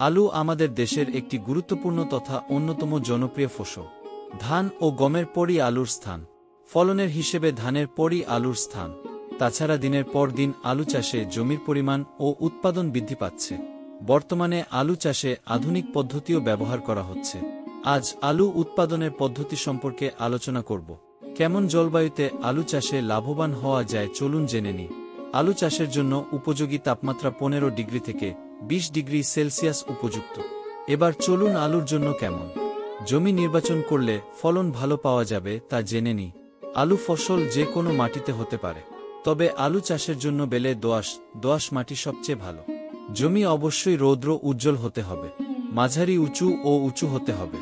আলু আমাদের দেশের একটি গুরুত্বপূর্ণ তথা অন্যতম জনপ্রিয় ফসল। ধান ও গমের পরই আলুর স্থান। ফলনের হিসেবে ধানের পরই আলুর স্থান। তাছাড়া দিনের পর দিন আলু চাষে জমির পরিমাণ ও উৎপাদন বৃদ্ধি পাচ্ছে। বর্তমানে আলু চাষে আধুনিক পদ্ধতিও ব্যবহার করা হচ্ছে। আজ আলু উৎপাদনের পদ্ধতি সম্পর্কে আলোচনা করব। কেমন জলবায়ুতে আলু চাষে লাভবান হওয়া যায় চলুন জেনে নিই। আলু চাষের জন্য উপযোগী তাপমাত্রা 15 ডিগ্রি থেকে 20 ডিগ্রি সেলসিয়াস উপযুক্ত। এবার চলুন আলুর জন্য কেমন জমি নির্বাচন করলে ফলন ভালো পাওয়া যাবে তা জেনে নিই। আলু ফসল যে কোনো মাটিতে হতে পারে, তবে আলু চাষের জন্য বেলে দোআঁশ মাটি সবচেয়ে ভালো। জমি অবশ্যই রৌদ্র উজ্জ্বল হতে হবে, মাঝারি উঁচু হতে হবে,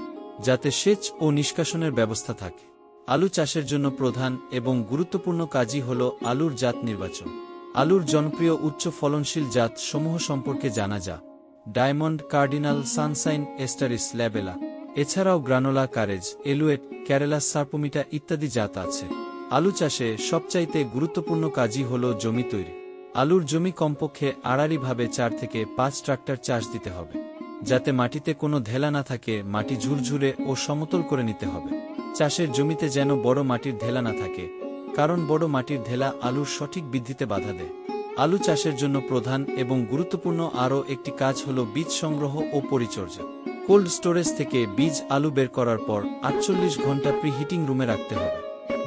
যাতে সেচ ও নিষ্কাশনের ব্যবস্থা থাকে। আলু চাষের জন্য প্রধান এবং গুরুত্বপূর্ণ কাজই হল আলুর জাত নির্বাচন। আলুর জনপ্রিয় উচ্চ ফলনশীল জাত সমূহ সম্পর্কে জানা যা: ডায়মন্ড, কার্ডিনাল, সানসাইন, এস্টারিস, ল্যাবেলা। এছাড়াও গ্রানোলা, কারেজ, এলুয়েট, কেরালা, সার্পোমিটা ইত্যাদি জাত আছে। আলু চাষে সবচাইতে গুরুত্বপূর্ণ কাজই হল জমি তৈরি। আলুর জমি কমপক্ষে আড়াআড়িভাবে 4 থেকে 5 ট্রাক্টর চাষ দিতে হবে, যাতে মাটিতে কোনো ঢেলা না থাকে। মাটি ঝুরঝুরে ও সমতল করে নিতে হবে। চাষের জমিতে যেন বড় মাটির ঢেলা না থাকে, কারণ বড় মাটির ঢেলা আলুর সঠিক বৃদ্ধিতে বাধা দেয়। আলু চাষের জন্য প্রধান এবং গুরুত্বপূর্ণ আরও একটি কাজ হল বীজ সংগ্রহ ও পরিচর্যা। কোল্ড স্টোরেজ থেকে বীজ আলু বের করার পর 48 ঘন্টা প্রি হিটিং রুমে রাখতে হবে।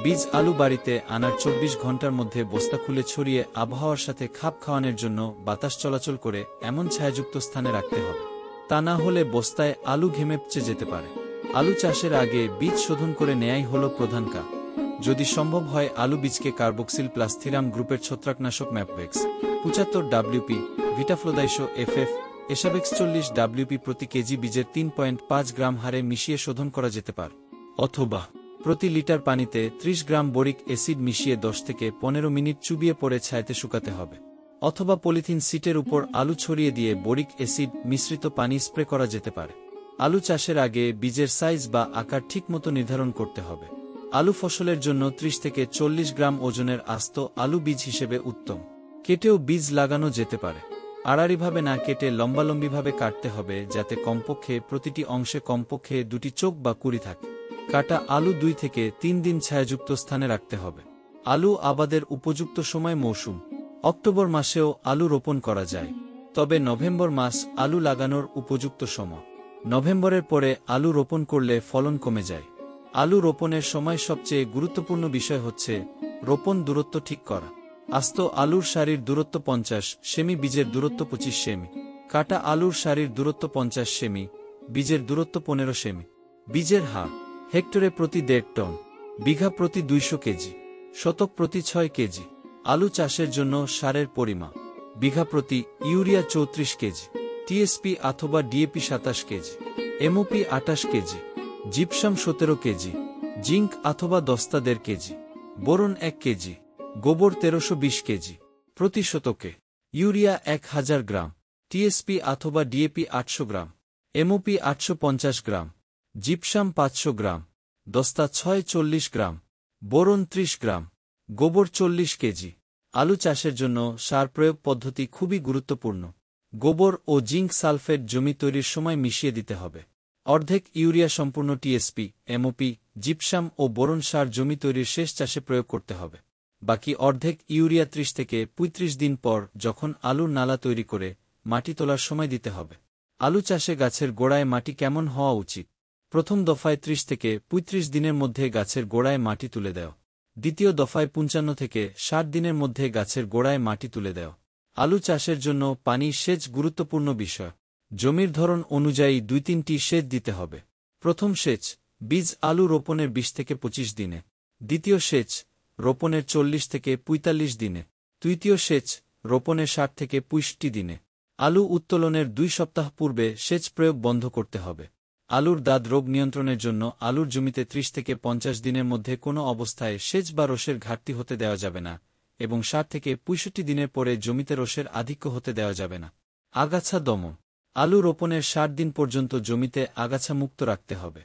বীজ আলু বাড়িতে আনার 24 ঘন্টার মধ্যে বস্তা খুলে ছড়িয়ে আবহাওয়ার সাথে খাপ খাওয়ানোর জন্য বাতাস চলাচল করে এমন ছায়াযুক্ত স্থানে রাখতে হবে। তা না হলে বস্তায় আলু ঘেমে পচে যেতে পারে। আলু চাষের আগে বীজ শোধন করে নেয়াই হল প্রধান কাজ। যদি সম্ভব হয় আলু বীজকে কার্বক্সিল প্লাস থিরাম গ্রুপের ছত্রাকনাশক ম্যাপভেক্স 75 WP, ভিটাফ্লোদাইশো FF, এসাবেক্স 40 WP প্রতি কেজি বীজের 3.5 গ্রাম হারে মিশিয়ে শোধন করা যেতে পারে। অথবা প্রতি লিটার পানিতে 30 গ্রাম বোরিক অ্যাসিড মিশিয়ে 10 থেকে 15 মিনিট চুবিয়ে পরে ছায়াতে শুকাতে হবে। অথবা পলিথিন সিটের উপর আলু ছড়িয়ে দিয়ে বোরিক অ্যাসিড মিশ্রিত পানি স্প্রে করা যেতে পারে। আলু চাষের আগে বীজের সাইজ বা আকার ঠিকমতো নির্ধারণ করতে হবে। আলু ফসলের জন্য 30 থেকে 40 গ্রাম ওজনের আস্ত আলু বীজ হিসেবে উত্তম। কেটেও বীজ লাগানো যেতে পারে। আড়াআড়িভাবে না কেটে লম্বালম্বিভাবে কাটতে হবে, যাতে কমপক্ষে প্রতিটি অংশে কমপক্ষে 2টি চোখ বা কুড়ি থাকে। কাটা আলু 2 থেকে 3 দিন ছায়াযুক্ত স্থানে রাখতে হবে। আলু আবাদের উপযুক্ত সময় মৌসুম: অক্টোবর মাসেও আলু রোপণ করা যায়, তবে নভেম্বর মাস আলু লাগানোর উপযুক্ত সময়। নভেম্বরের পরে আলু রোপণ করলে ফলন কমে যায়। আলু রোপণের সময় সবচেয়ে গুরুত্বপূর্ণ বিষয় হচ্ছে রোপণ দূরত্ব ঠিক করা। আস্ত আলুর সারির দূরত্ব 50 সেমি, বীজের দূরত্ব 25 সেমি। কাটা আলুর সারির দূরত্ব 50 সেমি, বীজের দূরত্ব 15 সেমি। বীজের হার: হেক্টরে প্রতি 1.5 টন, বিঘা প্রতি 200 কেজি, শতক প্রতি 6 কেজি। আলু চাষের জন্য সারের পরিমাণ: বিঘা প্রতি ইউরিয়া 34 কেজি, টিএসপি অথবা DAP 27 KG, MOP 28 KG, gypsum 17 KG, zinc অথবা দস্তা 1.5 কেজি, বোরন 1 কেজি, গোবর 1320 কেজি। প্রতি শতকে ইউরিয়া 1000 গ্রাম, টিএসপি অথবা ডিএপি 800 গ্রাম, এমওপি 850 গ্রাম, জিপসাম 500 গ্রাম, দস্তা 40 গ্রাম, বোরন 30 গ্রাম, গোবর 40 কেজি। আলু চাষের জন্য সার প্রয়োগ পদ্ধতি খুবই গুরুত্বপূর্ণ। গোবর ও জিঙ্ক সালফেট জমি তৈরির সময় মিশিয়ে দিতে হবে। অর্ধেক ইউরিয়া সম্পূর্ণ টিএসপি, এমওপি, জিপসাম ও বোরন সার জমি তৈরির শেষ চাষে প্রয়োগ করতে হবে। বাকি অর্ধেক ইউরিয়া 30 থেকে 35 দিন পর, যখন আলুর নালা তৈরি করে মাটি তোলার সময় দিতে হবে। আলু চাষে গাছের গোড়ায় মাটি কেমন হওয়া উচিত? প্রথম দফায় 30 থেকে 35 দিনের মধ্যে গাছের গোড়ায় মাটি তুলে দেও। দ্বিতীয় দফায় 55 থেকে 60 দিনের মধ্যে গাছের গোড়ায় মাটি তুলে দেও। আলু চাষের জন্য পানি সেচ গুরুত্বপূর্ণ বিষয়। জমির ধরন অনুযায়ী 2-3টি সেচ দিতে হবে। প্রথম সেচ: বীজ আলু রোপণের 20 থেকে 25 দিনে। দ্বিতীয় সেচ: রোপণের 40 থেকে 45 দিনে। তৃতীয় সেচ: রোপণের 60 থেকে 65 দিনে। আলু উত্তোলনের 2 সপ্তাহ পূর্বে সেচ প্রয়োগ বন্ধ করতে হবে। আলুর দাদ রোগ নিয়ন্ত্রণের জন্য আলুর জমিতে 30 থেকে 50 দিনের মধ্যে কোনো অবস্থায় সেচ বা রসের ঘাটতি হতে দেওয়া যাবে না, এবং 60 থেকে 65 দিনের পরে জমিতে রসের আধিক্য হতে দেওয়া যাবে না। আগাছা দমন: আলু রোপণের 60 দিন পর্যন্ত জমিতে আগাছা মুক্ত রাখতে হবে।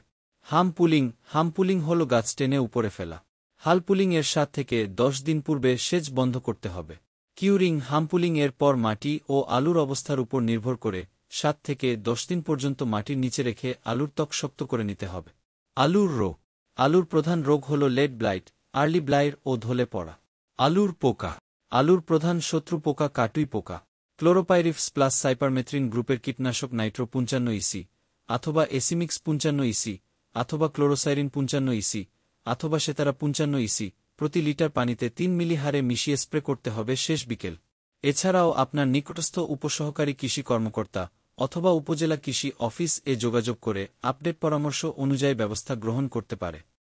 হামপুলিং হল গাছ টেনে উপরে ফেলা। হালপুলিং এর 7 থেকে 10 দিন পূর্বে সেচ বন্ধ করতে হবে। কিউরিং: হামপুলিং এর পর মাটি ও আলুর অবস্থার উপর নির্ভর করে 7 থেকে 10 দিন পর্যন্ত মাটির নিচে রেখে আলুর ত্বক শক্ত করে নিতে হবে। আলুর রোগ। আলুর প্রধান রোগ হল লেট ব্লাইট, আর্লি ব্লাইট ও ধলে পড়া। আলুর পোকা। আলুর প্রধান শত্রু পোকা কাটুই পোকা। ক্লোরোপাইরিফস প্লাস সাইপারমেথ্রিন গ্রুপের কীটনাশক নাইট্রো 55 ইসি, অথবা এসিমিক্স 55 ইসি, অথবা ক্লোরোসাইরিন 55 ইসি, অথবা সেতারা 55 ইসি প্রতি লিটার পানিতে 3 মিলি হারে মিশিয়ে স্প্রে করতে হবে শেষ বিকেল। এছাড়াও আপনার নিকটস্থ উপসহকারী কৃষি কর্মকর্তা অথবা উপজেলা কৃষি অফিস যোগাযোগ করে আপডেট পরামর্শ অনুযায়ী ব্যবস্থা গ্রহণ করতে পারে।